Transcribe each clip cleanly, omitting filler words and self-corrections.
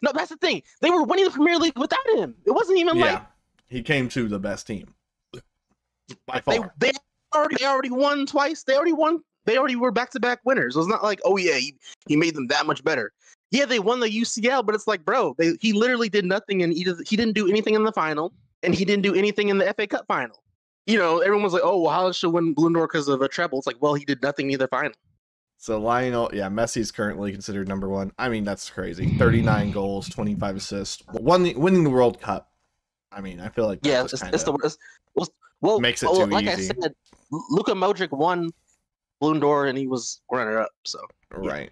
No, that's the thing. They were winning the Premier League without him. It wasn't even like he came to the best team by they far. they already won twice. They already won. They already were back-to-back winners. It was not like, oh yeah, he made them that much better. Yeah, they won the UCL, but it's like, bro, he literally did nothing, and he didn't do anything in the final, and he didn't do anything in the FA Cup final. You know, everyone was like, oh, well, Haaland should win Ballon d'Or because of a treble. It's like, well, he did nothing in either final. So Lionel, Messi's currently considered number one. I mean, that's crazy. 39 goals, 25 assists, winning the World Cup. I mean, I feel like that it's the worst. Well, makes it too like easy. I said, Luka Modric won Ballon d'Or and he was runner-up. So right.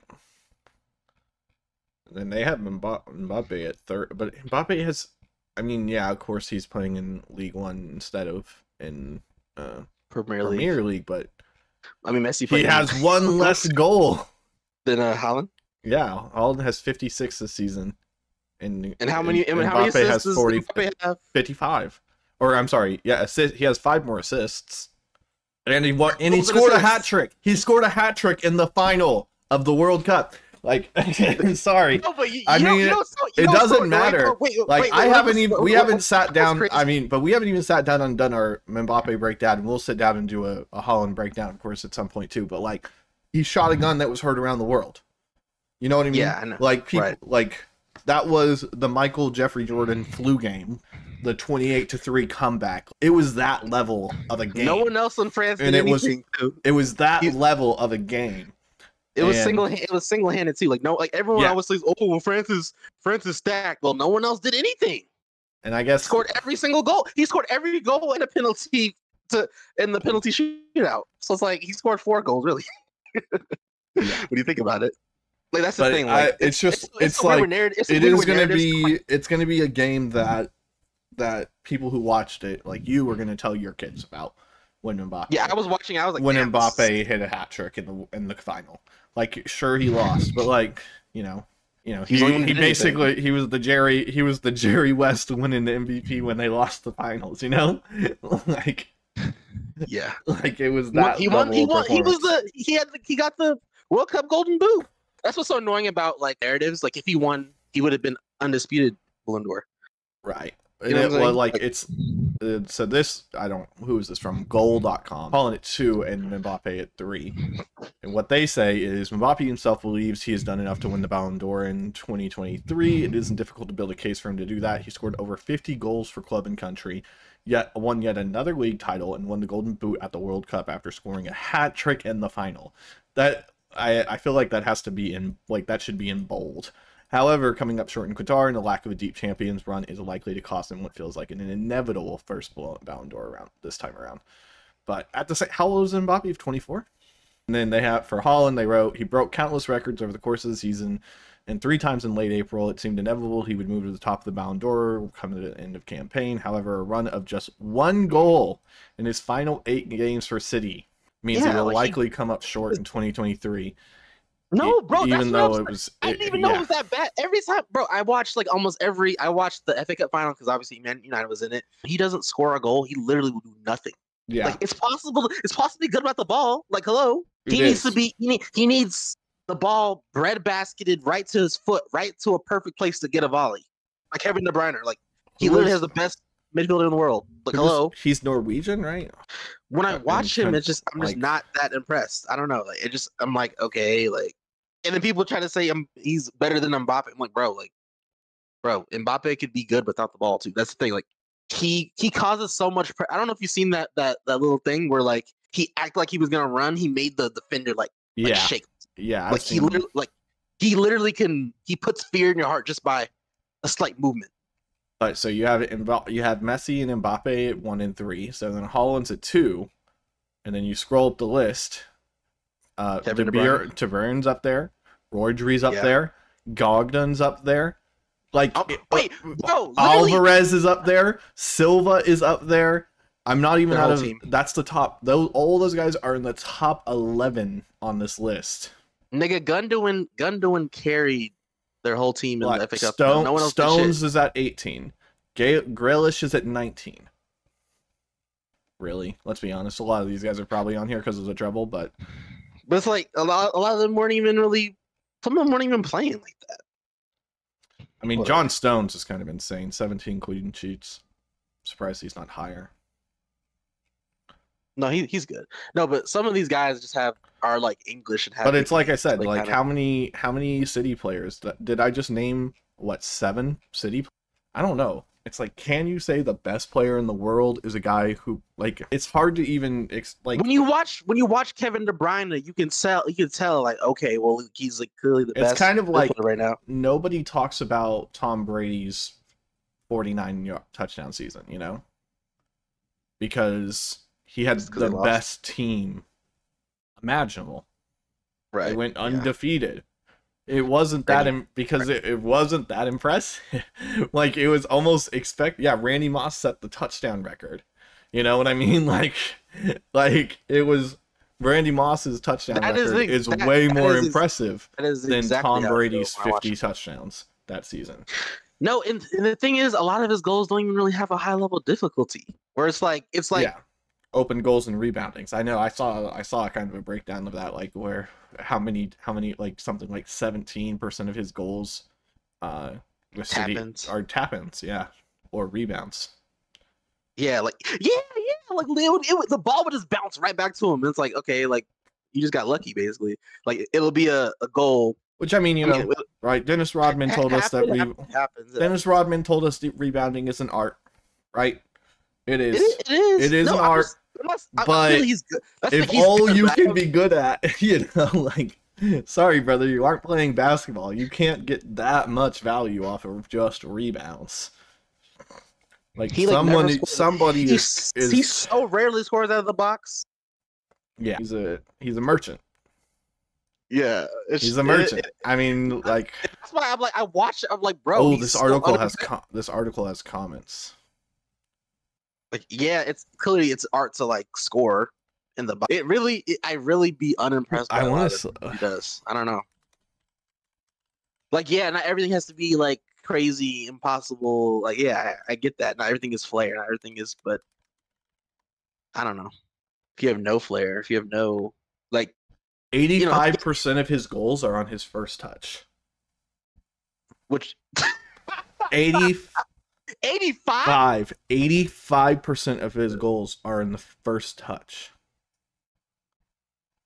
Then they have Mbappe at third, but Mbappe has. I mean, yeah, of course he's playing in League One instead of in Premier League, but I mean, Messi. He has one less goal than Haaland. Yeah, Haaland has 56 this season, and how many? Mbappe how many assists has 55. Or I'm sorry, he has 5 more assists, and he scored a hat trick. He scored a hat trick in the final of the World Cup. Like, sorry, no, but it doesn't matter. We haven't sat down. I mean, but we haven't even sat down and done our Mbappe breakdown. And we'll sit down and do a Haaland breakdown, of course, at some point too. But like, he shot a gun that was heard around the world. You know what I mean? Yeah, I know. Like people, like that was the Michael Jeffrey Jordan flu game, the 28-3 comeback. It was that level of a game. No one else in France did anything. It was that level of a game. It was single-handed too. Like everyone always says, "Oh, well, France is stacked." Well, no one else did anything. And I guess scored every single goal. He scored every goal in a penalty in the penalty shootout. So it's like he scored 4 goals, really. What do you think about it? Like that's the thing. Like it's gonna be a game that people who watched it, like you, are gonna tell your kids about. When Mbappe, I was watching. I was like, when Mbappe hit a hat trick in the final. Like, sure, he lost, but like, he basically he was the Jerry West winning the MVP when they lost the finals. You know, like, yeah, like it was that. He got the World Cup Golden Boot. That's what's so annoying about like narratives. Like if he won, he would have been undisputed Ballon d'Or. Right. And so this, who is this from? Goal.com. Haaland at 2 and Mbappe at 3. And what they say is Mbappe himself believes he has done enough to win the Ballon d'Or in 2023. It isn't difficult to build a case for him to do that. He scored over 50 goals for club and country, won yet another league title, and won the Golden Boot at the World Cup after scoring a hat trick in the final. That I feel like that has to be that should be in bold. However, coming up short in Qatar and the lack of a deep Champions run is likely to cost him what feels like an inevitable first Ballon d'Or round this time around. But at the same, how old is Mbappe? 24. And then they have for Haaland, they wrote he broke countless records over the course of the season, and 3 times in late April it seemed inevitable he would move to the top of the Ballon d'Or coming to the end of campaign. However, a run of just 1 goal in his final 8 games for City means he will likely come up short in 2023. No, bro. Even though it was, I didn't even know it was that bad. Every time, bro, I watched I watched the FA Cup final because obviously Man United was in it. He doesn't score a goal. He literally will do nothing. Yeah, like it's possible to be good about the ball. Like hello, he needs the ball bread-basketed right to his foot, right to a perfect place to get a volley, like Kevin De Bruyne. Like he literally has the best midfielder in the world. Like hello, he's Norwegian, right? When I watch him, I'm just not that impressed. I don't know. Like I'm like okay, like. And then people try to say he's better than Mbappe. I'm like, bro, Mbappe could be good without the ball too. That's the thing. Like, he causes so much. I don't know if you've seen that little thing where like he acted like he was gonna run. He made the defender shake. Yeah, like he literally he puts fear in your heart just by a slight movement. But so you have Messi and Mbappe at 1 and 3. So then Haaland's at 2, and then you scroll up the list. De Bruyne's up there, Rodri's up there, Gogden's up there, like Alvarez is up there, Silva is up there. I'm not even out of team. That's the top. All those guys are in the top 11 on this list. Nigga, Gundogan carried their whole team in the FA Cup. No one else Stones is at 18. Grealish is at 19. Really, let's be honest. A lot of these guys are probably on here because of the treble, but it's like a lot of them weren't even really. Some of them weren't even playing like that. I mean, John Stones is kind of insane. 17 clean sheets. I'm surprised he's not higher. No, he's good. No, but some of these guys just are like English and have. But it's like I said, like how many City players did I just name? What, 7 City? I don't know. It's like, can you say the best player in the world is a guy who, like, it's hard to even like when you watch Kevin De Bruyne, you can tell like, okay, well, he's like clearly the best. It's kind of like right now. Nobody talks about Tom Brady's 49 touchdown season, you know, because he had the best team imaginable. Right, they went undefeated. It wasn't that because it wasn't that impressive. Like, it was almost Yeah, Randy Moss set the touchdown record. You know what I mean? Like it was Randy Moss's touchdown record is way more impressive than Tom Brady's 50 touchdowns that season. No, and the thing is, a lot of his goals don't even really have a high level difficulty. Where it's like yeah, open goals and reboundings. I know. I saw kind of a breakdown of that, like where how many like something like 17% of his goals with City are tap-ins, yeah, or rebounds. Yeah, like like the ball would just bounce right back to him. And it's like, okay, like you just got lucky, basically. Like it'll be a goal. Which, I mean, you know, right? Dennis Rodman told us that Dennis Rodman told us rebounding is an art, right? It is. It is an art. But if all you can be good at, you know, like, sorry, brother, you aren't playing basketball. You can't get that much value off of just rebounds. Like, he so rarely scores out of the box. Yeah, he's a merchant. Yeah, he's a merchant. I mean, like, that's why I watch it. I'm like, bro. Oh, this article has comments. Like, yeah, it's clearly art to like score in the box. I really be unimpressed by what he does. I don't know. Like, yeah, not everything has to be like crazy, impossible. Like, yeah, I get that. Not everything is flair. Not everything is, but I don't know. If you have no flair, if you have no like, 85% of his goals are on his first touch. Which 85% of his goals are in the first touch.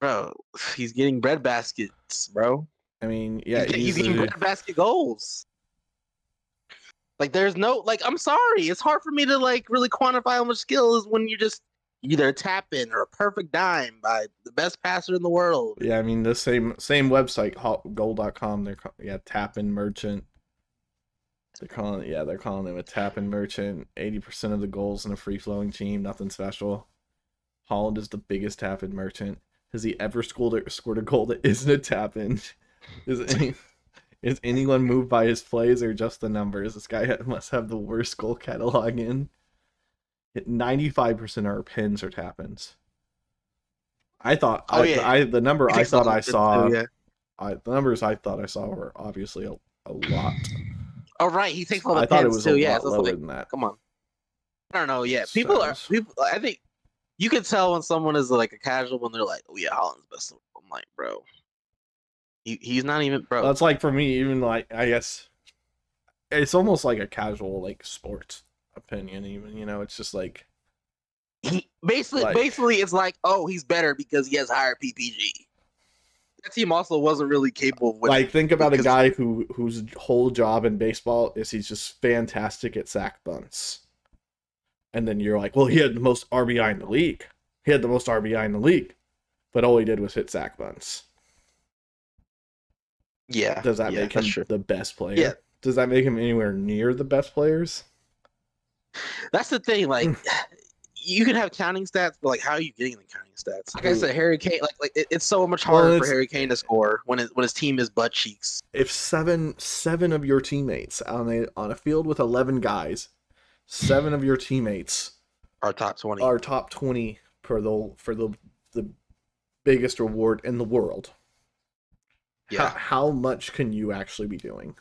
Bro, he's getting bread baskets, bro. I mean, yeah, he's getting bread basket goals. Like, there's no, like, I'm sorry, it's hard for me to like really quantify how much skill is when you just either a tap in or a perfect dime by the best passer in the world. Yeah, I mean, the same website, goal.com, they're tap in merchant. They're calling him a tap-in merchant. 80% of the goals in a free-flowing team, nothing special. Haaland is the biggest tap-in merchant. Has he ever scored a goal that isn't a tap-in? Is anyone moved by his plays or just the numbers? This guy must have the worst goal catalog in. 95% of our pins are tap-ins. The numbers I thought I saw were obviously a lot. Oh, right, he takes all the pins too. Yeah, so lower than that. Come on. I don't know. Yeah, people. I think you can tell when someone is like a casual when they're like, "Oh yeah, Haaland's best." I'm like, bro, he's not even, bro. That's like, for me, even like, I guess it's almost like a casual like sports opinion. Even, you know, it's just like basically it's like, oh, he's better because he has higher PPG. That team also wasn't really capable of winning. Like, think about a guy whose whole job in baseball is he's just fantastic at sack bunts. And then you're like, well, he had the most RBI in the league. But all he did was hit sack bunts. Yeah. Does that make him the best player? Yeah. Does that make him anywhere near the best players? That's the thing, like, you can have counting stats, but like, how are you getting the counting stats? Like I said, Harry Kane, like it's so much harder for Harry Kane to score when his team is butt cheeks. If seven of your teammates on a field with 11 guys, 7 of your teammates are top 20 for the biggest reward in the world. Yeah, how much can you actually be doing?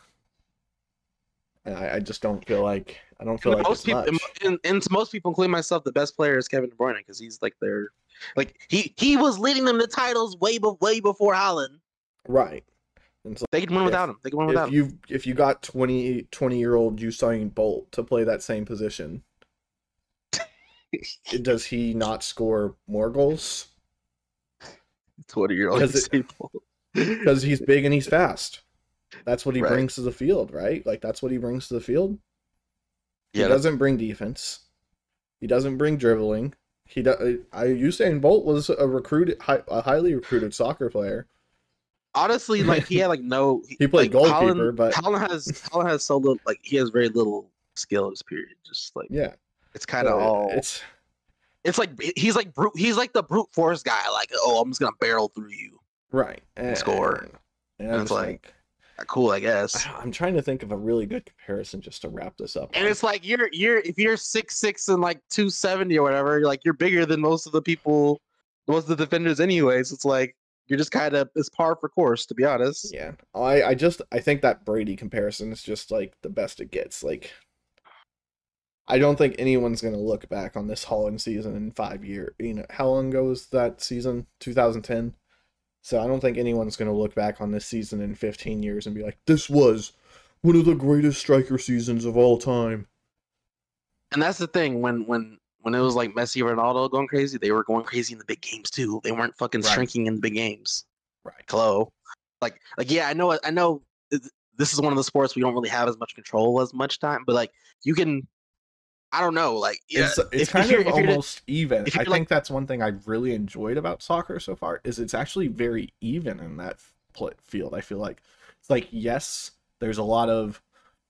And I just don't feel like most people, and most people, including myself, the best player is Kevin De Bruyne because he's like he was leading them to titles way before Haaland. Right, So they can win without him. They can win without him. If you got 20-year-old Usain Bolt to play that same position, does he not score more goals? 20-year-old Usain Bolt. Because he's big and he's fast. That's what he brings to the field, right? Like, that's what he brings to the field. He doesn't bring defense. He doesn't bring dribbling. Usain Bolt was a highly recruited soccer player. Honestly, like he had like no. He played goalkeeper, but Haaland has so little. Like he has very little skill in this period. Just like it's kind of all. It's like he's like the brute force guy. Like, oh, I'm just gonna barrel through you, right? And score. And it's like cool, I guess. I'm trying to think of a really good comparison just to wrap this up. And it's like if you're 6'6" and like 270 or whatever, you're bigger than most of the defenders anyways. It's like you're just kind of it's par for course, to be honest. Yeah, I think that Brady comparison is just like the best it gets. Like, I don't think anyone's gonna look back on this Haaland season in 5 years. You know, how long ago was that season? 2010. So I don't think anyone's going to look back on this season in 15 years and be like, this was one of the greatest striker seasons of all time. And that's the thing. When it was like Messi or Ronaldo going crazy, they were going crazy in the big games too. They weren't fucking shrinking in the big games. Right. Hello. Like yeah, I know this is one of the sports we don't really have as much control as much time, but like you can I don't know, like it's kind of almost even. I think that's one thing I've really enjoyed about soccer so far is it's actually very even in that field. I feel like it's like, yes, there's a lot of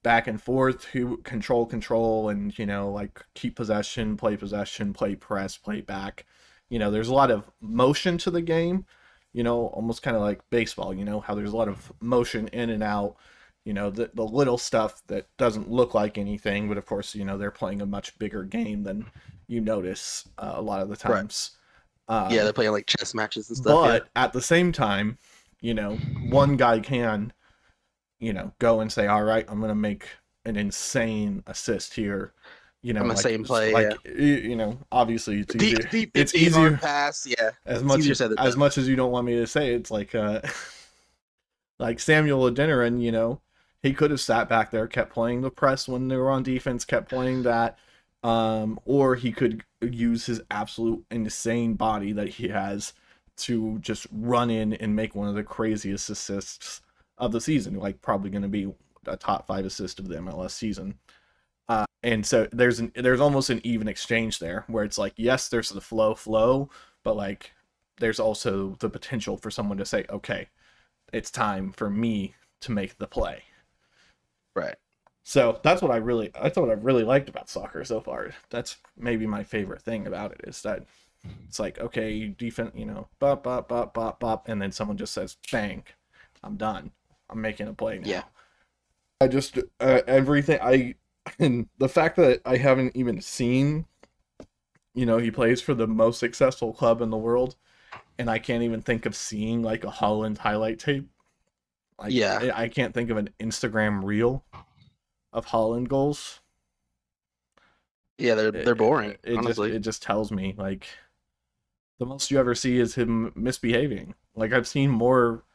back and forth, who control, and like keep possession, play press, play back. There's a lot of motion to the game. Almost kind of like baseball. How there's a lot of motion in and out. The little stuff that doesn't look like anything, but of course, they're playing a much bigger game than you notice a lot of the times. Right. They're playing like chess matches and stuff. But at the same time, one guy can, go and say, all right, I'm going to make an insane assist here. I'm the same play. Obviously it's easier. It's easier pass. Yeah. As much as you don't want me to say, it's like, like Samuel Adeniran, he could have sat back there, kept playing the press when they were on defense, kept playing that, or he could use his absolute insane body that he has to just run in and make one of the craziest assists of the season, like probably going to be a top 5 assist of the MLS season. And so there's almost an even exchange there where it's like, yes, there's the flow, but like there's also the potential for someone to say, okay, it's time for me to make the play. Right. So that's what I really liked about soccer so far. That's maybe my favorite thing about it is that it's like, okay, defense, bop, bop, bop, bop, bop, and then someone just says, bang, I'm done. I'm making a play now. Yeah. I just, and the fact that I haven't even seen, he plays for the most successful club in the world, and I can't even think of seeing like a Haaland highlight tape. Like, I can't think of an Instagram reel of Haaland goals. Yeah, they're boring. Honestly, it just tells me like the most you ever see is him misbehaving. Like I've seen more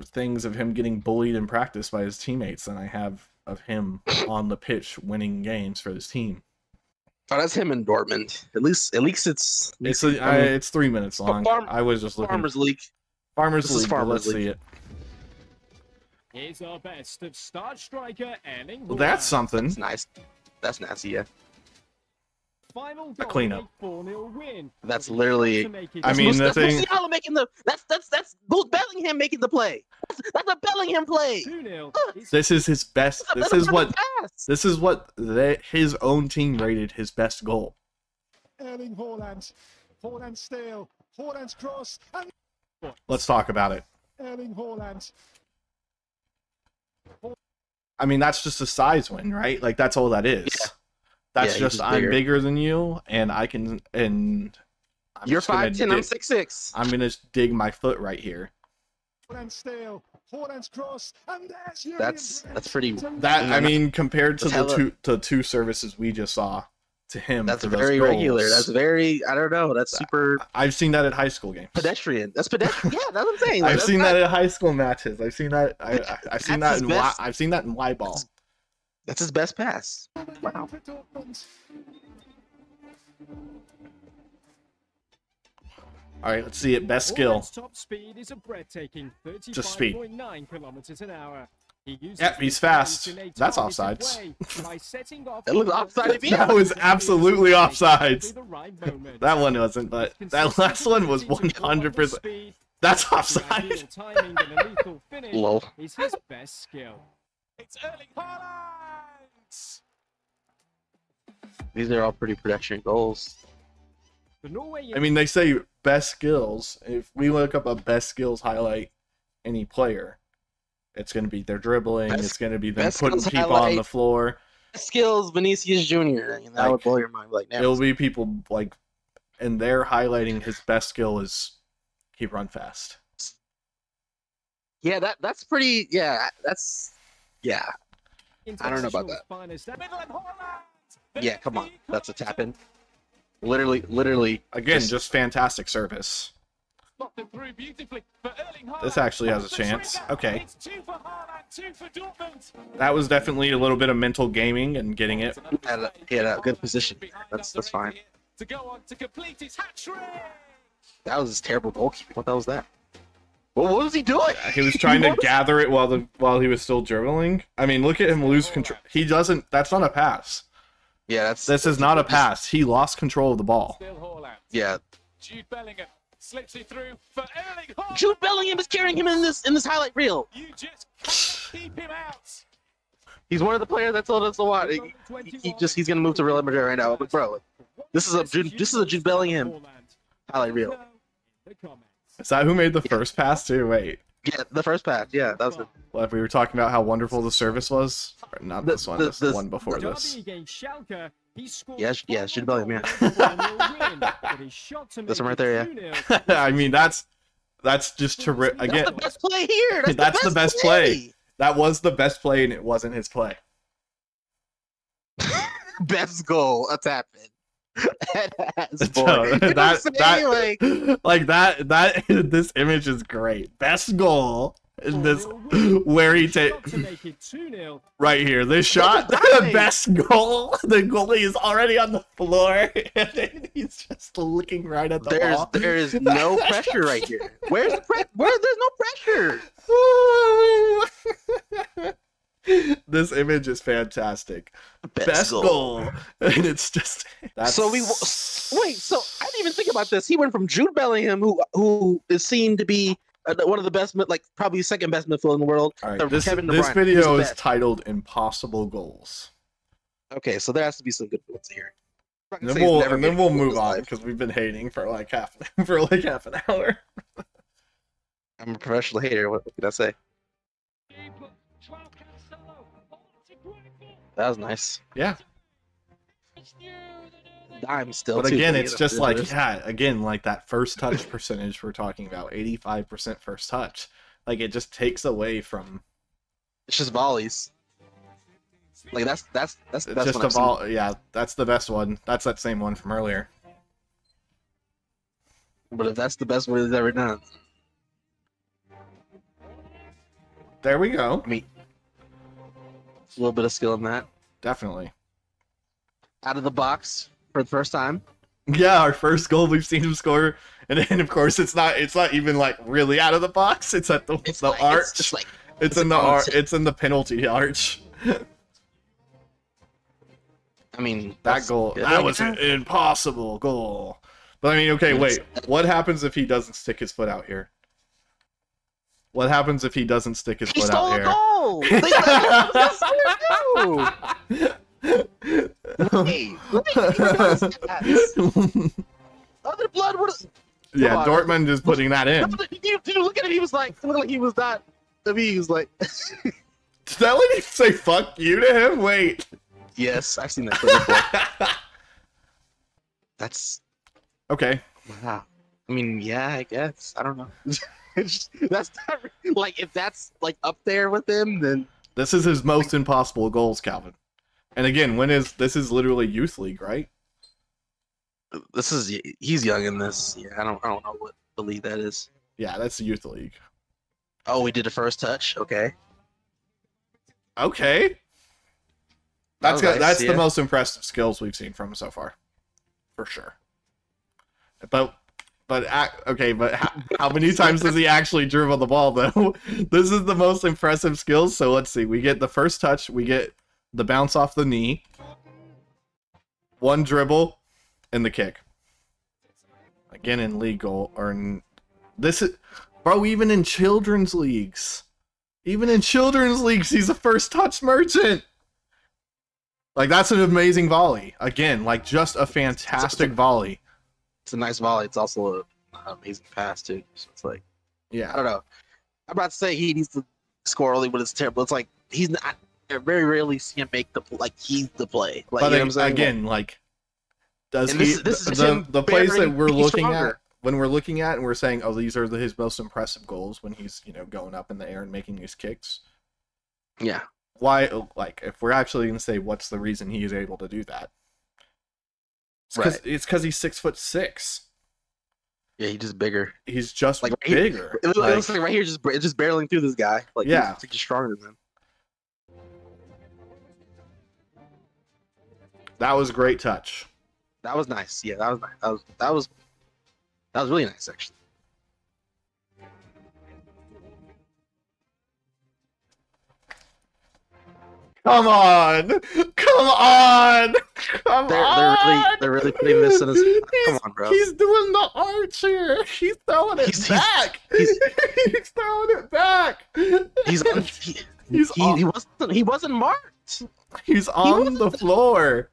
things of him getting bullied in practice by his teammates than I have of him on the pitch winning games for his team. Oh, that's him in Dortmund. At least it's 3 minutes long. I was just looking. Farmers League. Let's see it. Here's our best of star striker Erling. Well, that's something. That's nice. That's nasty, yeah. Final a cleanup. 4-0 win. That's literally. I mean, the thing. Musiala making the. That's Bellingham making the play. That's a Bellingham play. 2-0. This is his best. This is what his own team rated his best goal. Erling Haaland. Haaland steal. Haaland's cross. And... Let's talk about it. Erling Haaland. I mean, that's just a size win, right? Like that's all that is. Yeah. That's just I'm bigger than you, and I can. And I'm you're 5'10", I'm 6'6". I'm gonna dig my foot right here. That's pretty. I mean, compared to the two services we just saw to him. That's for very those regular. goals. That's very, I don't know. That's super. I've seen that at high school games. Pedestrian. That's pedestrian. Yeah, that's what I'm saying. Like, I've seen that at high school matches. I've seen that. I've seen that in I've seen that in Y ball. That's his best pass. Wow. All right, let's see it. Best skill. Top speed is a breathtaking Just speed. 35.9 kilometers an hour. Yep, he's fast. That's offsides. It looks offside. That was absolutely offsides. That one wasn't, but that last one was 100%. That's offside. Lol. Is his best skill. It's Erling Haaland. These are all pretty pedestrian goals. I mean, they say best skills. If we look up a best skills highlight any player, it's going to be their dribbling. It's going to be them putting people on the floor. Best skills, Vinicius Jr. That would blow your mind. Like, it'll be people like, and they're highlighting his best skill is he run fast. Yeah, that's pretty. Yeah, that's I don't know about that. Yeah, come on, that's a tap in. Literally. Again, just fantastic service. This actually has a chance. Okay. That was definitely a little bit of mental gaming and getting it. He had a good position. That's fine. That was his terrible goalkeeping. What the hell was that? What was he doing? He was trying to gather it while he was still dribbling. I mean, look at him lose control. He doesn't. That's not a pass. Yeah, this is not a pass. He lost control of the ball. Yeah. Jude Bellingham slips it through for Erling Haaland. Jude Bellingham is carrying him in this highlight reel. You just can't keep him out. He's one of the players that told us a lot. He's gonna move to Real Madrid right now. But bro, this is a Jude Bellingham highlight reel. Is that who made the first pass too? Wait. Yeah, the first pass. Yeah, that was it. Well, we were talking about how wonderful the service was. Or not this one. This one before this. Yeah, Jude Bellingham. Yeah. That's him right there. Yeah. I mean, that's just terrific. Again, that's the best play here. That's the best play. That was the best play, and it wasn't his play. Best goal, a tap in. This image is great. Best goal in this where he right here. This shot, the best goal. The goalie is already on the floor, and he's just looking right at the ball. There is no pressure right here. Where's the pressure? There's no pressure. This image is fantastic. Best goal. And it's just so wait, so I didn't even think about this. He went from Jude Bellingham, who is seen to be one of the best, like probably second best midfielder in the world. All right, this video is titled "Impossible Goals." Okay, so there has to be some good ones here. And then we'll move on because we've been hating for like half an hour. I'm a professional hater. What can I say? That was nice. Yeah. I'm still. But again, it's just like again, like that first touch percentage we're talking about, 85% first touch. Like it just takes away from. It's just volleys. Like that's the best just one. A volley. Yeah, that's the best one. That's that same one from earlier. But if that's the best one he's ever done, there we go. I mean, a little bit of skill in that. Definitely. Out of the box for the first time. Yeah, our first goal we've seen him score, and then of course it's not even like really out of the box. It's at the arch. It's in the penalty arch. I mean, that goal. That was an impossible goal. But I mean, okay, wait. What happens if he doesn't stick his foot out here? What happens if he doesn't stick his foot out here? Hey, other blood would. Yeah, Dortmund is putting that in. Did you look at him? He was like, it looked like he was not. I mean, he was like. Did that lady say "fuck you" to him? Wait. Yes, I've seen that before. That's okay. Wow. I mean, yeah, I guess. I don't know. That's not like if that's like up there with him, then this is his most impossible goals, Calvin. And again, this is literally youth league, right? he's young in this. Yeah, I don't know what the league that is. Yeah, that's the youth league. Oh, we did the first touch. Okay. Okay. That's the most impressive skills we've seen from him so far, for sure. But how many times does he actually dribble the ball though? This is the most impressive skills. So let's see. We get the first touch. We get the bounce off the knee. One dribble, and the kick. Again in league goal this is, bro. Even in children's leagues, he's a first touch merchant. Like, that's an amazing volley. Again, like, just a fantastic volley. It's a nice volley. It's also an amazing pass, too. So it's like, yeah. I don't know. I'm about to say he needs to score early, but it's terrible. It's like, he's not. I very rarely see him make he's the play. Like, but you know what I'm saying? Again, like, does he, the plays that we're looking at, when we're looking at and we're saying, oh, these are his most impressive goals when he's, going up in the air and making these kicks. Yeah. Why, like, if we're actually going to say what's the reason he is able to do that? It's because he's 6'6". Yeah, he's just bigger. He's just like bigger. It looks like right here, just barreling through this guy. Like, yeah, he's stronger than him. That was a great touch. That was nice. Yeah, that was nice. That was really nice, actually. Come on! They're really putting this in his. Come on, bro. He's doing the arch here. He's throwing it back. He's throwing it back. He wasn't marked. He's on the floor.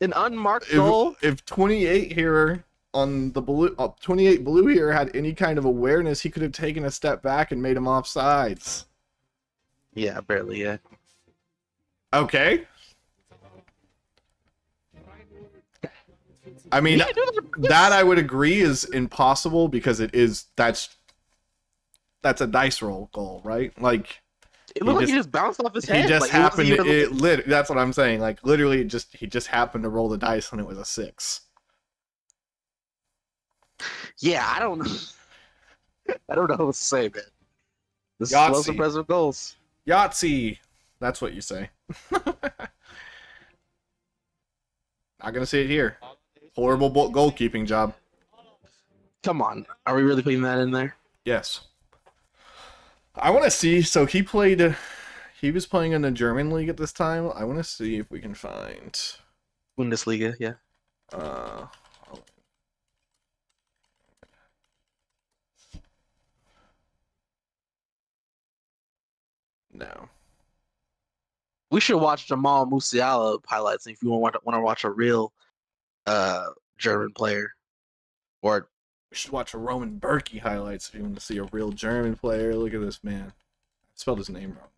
An unmarked goal. If 28 here on the blue, 28 blue here had any kind of awareness, he could have taken a step back and made him offsides. Yeah, barely. Yeah. Okay. I mean, that I would agree is impossible because that's a dice roll goal, right? Like, it looked like he just bounced off his head. He just happened. That's what I'm saying. Like, literally, he just happened to roll the dice and it was a 6. Yeah, I don't know. I don't know what to say, man. This is most impressive goals. Yahtzee. That's what you say. Not gonna see it here. Horrible goalkeeping job. Come on, are we really putting that in there? Yes. I want to see. So he was playing in the German league at this time. I want to see if we can find Bundesliga. Yeah. No. We should watch Jamal Musiala highlights if you want to watch a real German player. Or we should watch a Roman Berkey highlights if you want to see a real German player. Look at this man. I spelled his name wrong.